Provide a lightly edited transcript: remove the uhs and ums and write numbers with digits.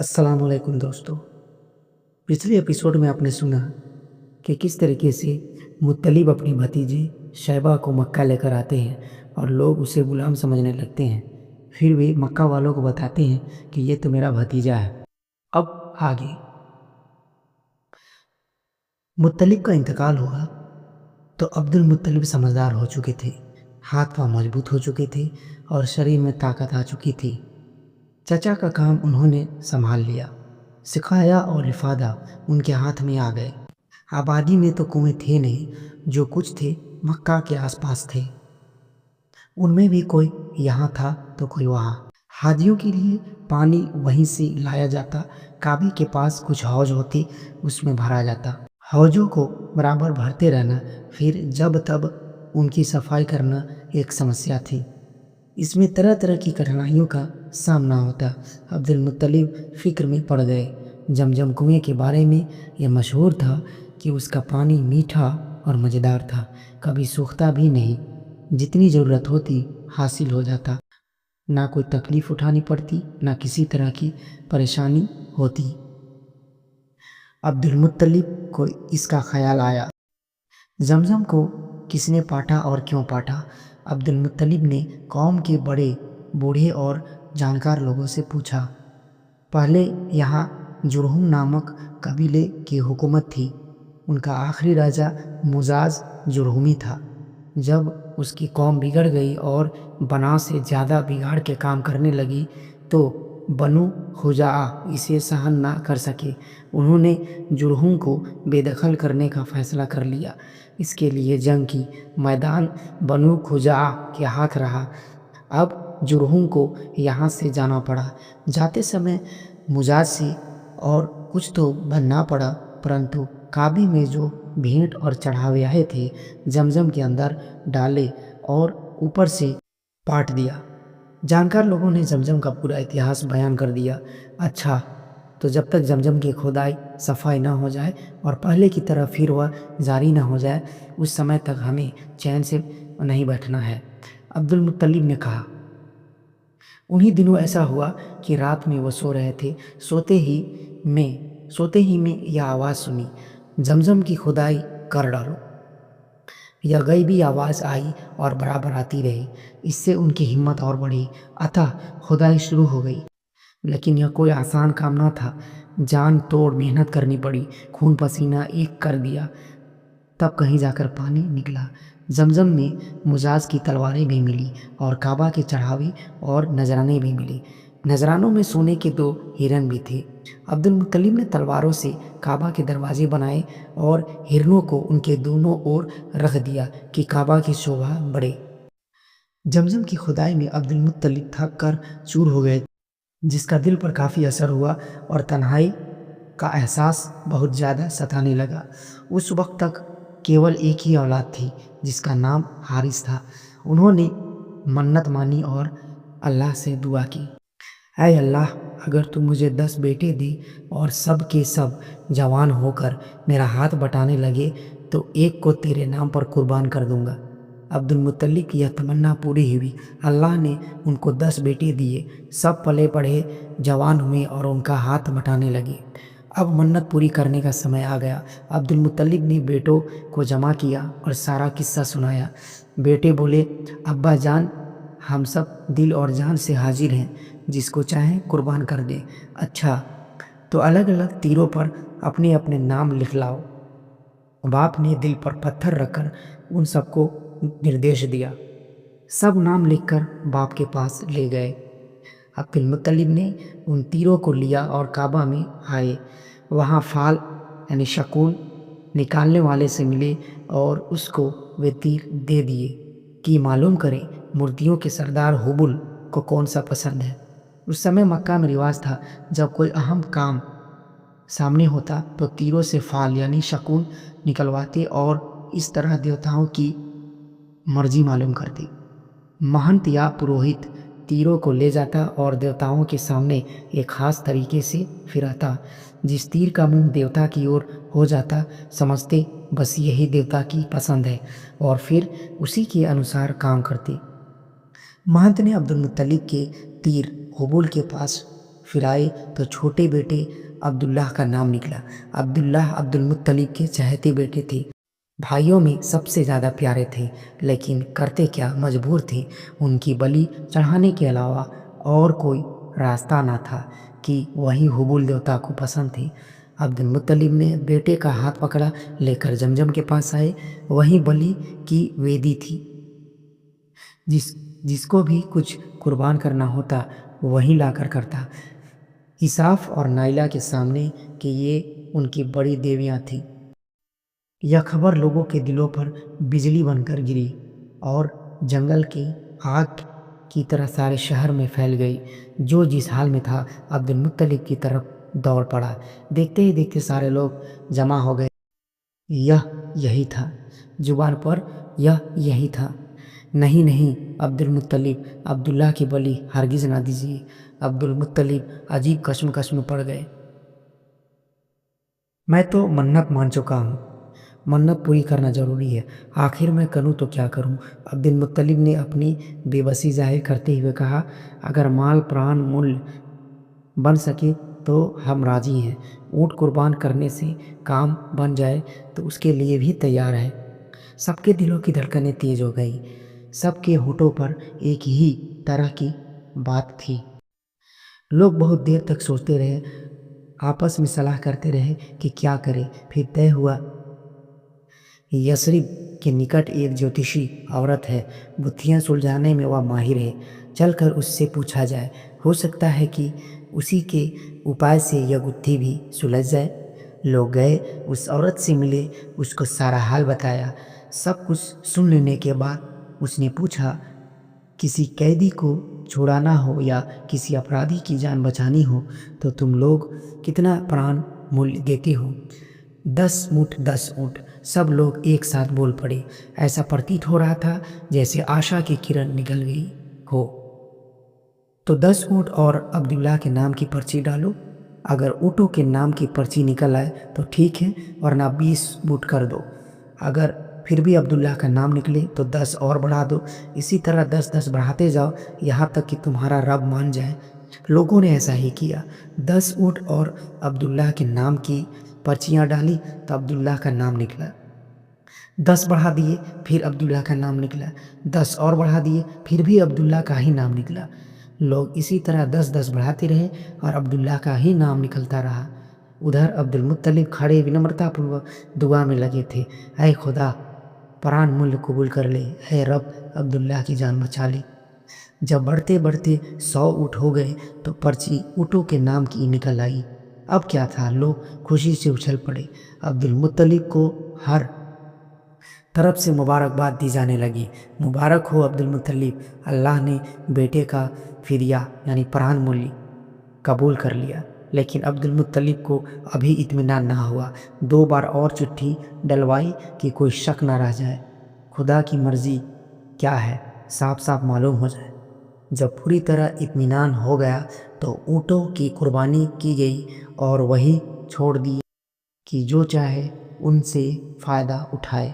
अस्सलाम वालेकुम दोस्तों। पिछले एपिसोड में आपने सुना कि किस तरीके से मुत्तलिब अपनी भतीजी शैबा को मक्का लेकर आते हैं और लोग उसे गुलाम समझने लगते हैं। फिर भी मक्का वालों को बताते हैं कि ये तो मेरा भतीजा है। अब आगे मुत्तलिब का इंतकाल हुआ तो अब्दुल मुत्तलिब समझदार हो चुके थे, हाथ पांव मजबूत हो चुके थे और शरीर में ताकत आ चुकी थी। चचा का काम उन्होंने संभाल लिया, सिखाया और इफादा उनके हाथ में आ गए। आबादी में तो कुएं थे नहीं, जो कुछ थे मक्का के आसपास थे। उनमें भी कोई यहाँ था तो कोई वहाँ। हाजियों के लिए पानी वहीं से लाया जाता। काबे के पास कुछ हौज होती, उसमें भरा जाता। हौजों को बराबर भरते रहना, फिर जब तब उनकी सफाई करना एक समस्या थी। इसमें तरह तरह की कठिनाइयों का सामना होता। अब्दुल मुत्तलिब फिक्र में पड़ गए। जमजम कुएं के बारे में यह मशहूर था कि उसका पानी मीठा और मज़ेदार था, कभी सूखता भी नहीं। जितनी ज़रूरत होती हासिल हो जाता। ना कोई तकलीफ उठानी पड़ती, ना किसी तरह की परेशानी होती। अब्दुल मुत्तलिब को इसका ख्याल आया। जमजम को किसने पाटा और क्यों पाटा? अब्दुल मुत्तलिब ने कौम के बड़े बूढ़े और जानकार लोगों से पूछा। पहले यहाँ जुरहुम नामक कबीले की हुकूमत थी। उनका आखिरी राजा मुजाज जुरहुमी था। जब उसकी कौम बिगड़ गई और बना से ज़्यादा बिगाड़ के काम करने लगी तो बनु खुजाआ इसे सहन ना कर सके। उन्होंने जुरहुम को बेदखल करने का फैसला कर लिया। इसके लिए जंग की मैदान बनु खुजाआ के हाथ रहा। अब जुरहुम को यहाँ से जाना पड़ा। जाते समय मुजाज से और कुछ तो बनना पड़ा, परंतु काबे में जो भेंट और चढ़ावे आए थे जमजम के अंदर डाले और ऊपर से पाट दिया। जानकार लोगों ने जमजम का पूरा इतिहास बयान कर दिया। अच्छा, तो जब तक जमजम की खुदाई सफाई ना हो जाए और पहले की तरह फिर वह जारी ना हो जाए, उस समय तक हमें चैन से नहीं बैठना है, अब्दुल मुत्तलिब ने कहा। उन्हीं दिनों ऐसा हुआ कि रात में वो सो रहे थे। सोते ही में यह आवाज़ सुनी, जमजम की खुदाई कर डालो। यह गईबी आवाज़ आई और बराबर आती रही। इससे उनकी हिम्मत और बढ़ी। अतः खुदाई शुरू हो गई। लेकिन यह कोई आसान काम ना था। जान तोड़ मेहनत करनी पड़ी। खून पसीना एक कर दिया, तब कहीं जाकर पानी निकला। जमजम में मुजाज की तलवारें भी मिली और काबा के चढ़ावे और नजराने भी मिले। नजरानों में सोने के 2 हिरन भी थे। अब्दुल मुत्तलिब ने तलवारों से काबा के दरवाजे बनाए और हिरनों को उनके दोनों ओर रख दिया कि काबा की शोभा बढ़े। जमजम की खुदाई में अब्दुल मुत्तलिब थक कर चूर हो गए, जिसका दिल पर काफ़ी असर हुआ और तन्हाई का एहसास बहुत ज़्यादा सताने लगा। उस वक्त तक केवल एक ही औलाद थी, जिसका नाम हारिस था। उन्होंने मन्नत मानी और अल्लाह से दुआ की, ऐ अल्लाह, अगर तू मुझे 10 बेटे दी और सब के सब जवान होकर मेरा हाथ बटाने लगे तो एक को तेरे नाम पर कुर्बान कर दूंगा। अब्दुल मुत्तलिब की यह तमन्ना पूरी हुई। अल्लाह ने उनको 10 बेटे दिए। सब पले बढ़े, जवान हुए और उनका हाथ बटाने लगे। अब मन्नत पूरी करने का समय आ गया। अब्दुल मुत्तलिब ने बेटों को जमा किया और सारा किस्सा सुनाया। बेटे बोले, अब्बा जान, हम सब दिल और जान से हाजिर हैं, जिसको चाहें कुर्बान कर दें। अच्छा, तो अलग अलग तीरों पर अपने अपने नाम लिख लाओ। बाप ने दिल पर पत्थर रखकर उन सबको निर्देश दिया। सब नाम लिखकर बाप के पास ले गए। अब्दुल मुत्तलिब ने उन तीरों को लिया और काबा में आए। वहाँ फाल यानी शकुन निकालने वाले से मिले और उसको वे तीर दे दिए कि मालूम करें मूर्तियों के सरदार हुबुल को कौन सा पसंद है। उस समय मक्का में रिवाज था, जब कोई अहम काम सामने होता तो तीरों से फाल यानी शकुन निकलवाते और इस तरह देवताओं की मर्जी मालूम करते। महंत या पुरोहित तीरों को ले जाता और देवताओं के सामने एक खास तरीके से फिराता। जिस तीर का मुंह देवता की ओर हो जाता, समझते बस यही देवता की पसंद है और फिर उसी के अनुसार काम करते। महंत ने अब्दुल मुत्तलिब के तीर हुबुल के पास फिर आए तो छोटे बेटे अब्दुल्लाह का नाम निकला। अब्दुल्लाह अब्दुल मुत्तलिब के चहेते बेटे थे, भाइयों में सबसे ज़्यादा प्यारे थे, लेकिन करते क्या, मजबूर थे। उनकी बलि चढ़ाने के अलावा और कोई रास्ता ना था कि वही हुबुल देवता को पसंद थे। अब्दुल मुत्तलिब ने बेटे का हाथ पकड़ा, लेकर जमजम के पास आए। वही बलि की वेदी थी। जिसको भी कुछ कुर्बान करना होता वही लाकर करता। इसाफ और नाइला के सामने कि ये उनकी बड़ी देवियाँ थीं। यह खबर लोगों के दिलों पर बिजली बनकर गिरी और जंगल की आग की तरह सारे शहर में फैल गई। जो जिस हाल में था अब्दुल मुत्तलिब की तरफ दौड़ पड़ा। देखते ही देखते सारे लोग जमा हो गए। यह यही था, जुबान पर यह यही था। नहीं नहीं अब्दुल मुत्तलिब, अब्दुल्लाह की बलि हरगिज ना दीजिए। अब्दुल मुत्तलिब अजीब कश्म में पड़ गए। मैं तो मन्नत मान चुका हूँ, मन्नत पूरी करना ज़रूरी है, आखिर मैं करूँ तो क्या करूँ। अब्दुल मुत्तलिब ने अपनी बेबसी जाहिर करते हुए कहा, अगर माल प्राण मूल्य बन सके तो हम राजी हैं। ऊँट कुर्बान करने से काम बन जाए तो उसके लिए भी तैयार है। सबके दिलों की धड़कनें तेज हो गई। सबके होठों पर एक ही तरह की बात थी। लोग बहुत देर तक सोचते रहे, आपस में सलाह करते रहे कि क्या करें। फिर तय हुआ, यसरिब के निकट एक ज्योतिषी औरत है, बुत्तियाँ सुलझाने में वह माहिर है। चलकर उससे पूछा जाए, हो सकता है कि उसी के उपाय से यह गुत्थी भी सुलझ जाए। लोग गए, उस औरत से मिले, उसको सारा हाल बताया। सब कुछ सुन लेने के बाद उसने पूछा, किसी कैदी को छुड़ाना हो या किसी अपराधी की जान बचानी हो तो तुम लोग कितना प्राण मूल्य देते हो? 10 ऊँट 10 ऊँट। सब लोग एक साथ बोल पड़े। ऐसा प्रतीत हो रहा था जैसे आशा की किरण निकल गई हो। तो 10 ऊँट और अब्दुल्लाह के नाम की पर्ची डालो। अगर ऊँटों के नाम की पर्ची निकल आए तो ठीक है, वरना 20 ऊँट कर दो। अगर फिर भी अब्दुल्लाह का नाम निकले तो 10 और बढ़ा दो। इसी तरह 10-10 बढ़ाते जाओ, यहाँ तक कि तुम्हारा रब मान जाए। लोगों ने ऐसा ही किया। 10 ऊँट और अब्दुल्लाह के नाम की पर्चियाँ डाली तो अब्दुल्लाह का नाम निकला। 10 बढ़ा दिए, फिर अब्दुल्लाह का नाम निकला। 10 और बढ़ा दिए, फिर भी अब्दुल्लाह का ही नाम निकला। लोग इसी तरह 10-10 बढ़ाते रहे और अब्दुल्लाह का ही नाम निकलता रहा। उधर अब्दुल मुत्तलिब खड़े विनम्रतापूर्वक दुआ में लगे थे, ऐ खुदा, प्राण मूल्य कबूल कर ले, ऐ रब, अब्दुल्लाह की जान बचा ले। जब बढ़ते बढ़ते 100 ऊँट हो गए तो पर्ची ऊँटों के नाम की निकल आई। अब क्या था, लोग खुशी से उछल पड़े। अब्दुल मुत्तलिब को हर तरफ से मुबारकबाद दी जाने लगी। मुबारक हो अब्दुल मुत्तलिब, अल्लाह ने बेटे का फिदिया यानी प्राण मूल्य कबूल कर लिया। लेकिन अब्दुल मुत्तलिब को अभी इत्मीनान ना हुआ। 2 बार और चिट्ठी डलवाई कि कोई शक ना रह जाए, खुदा की मर्जी क्या है साफ साफ मालूम हो जाए। जब पूरी तरह इत्मीनान हो गया तो ऊँटों की कुर्बानी की गई और वही छोड़ दिए कि जो चाहे उनसे फ़ायदा उठाए।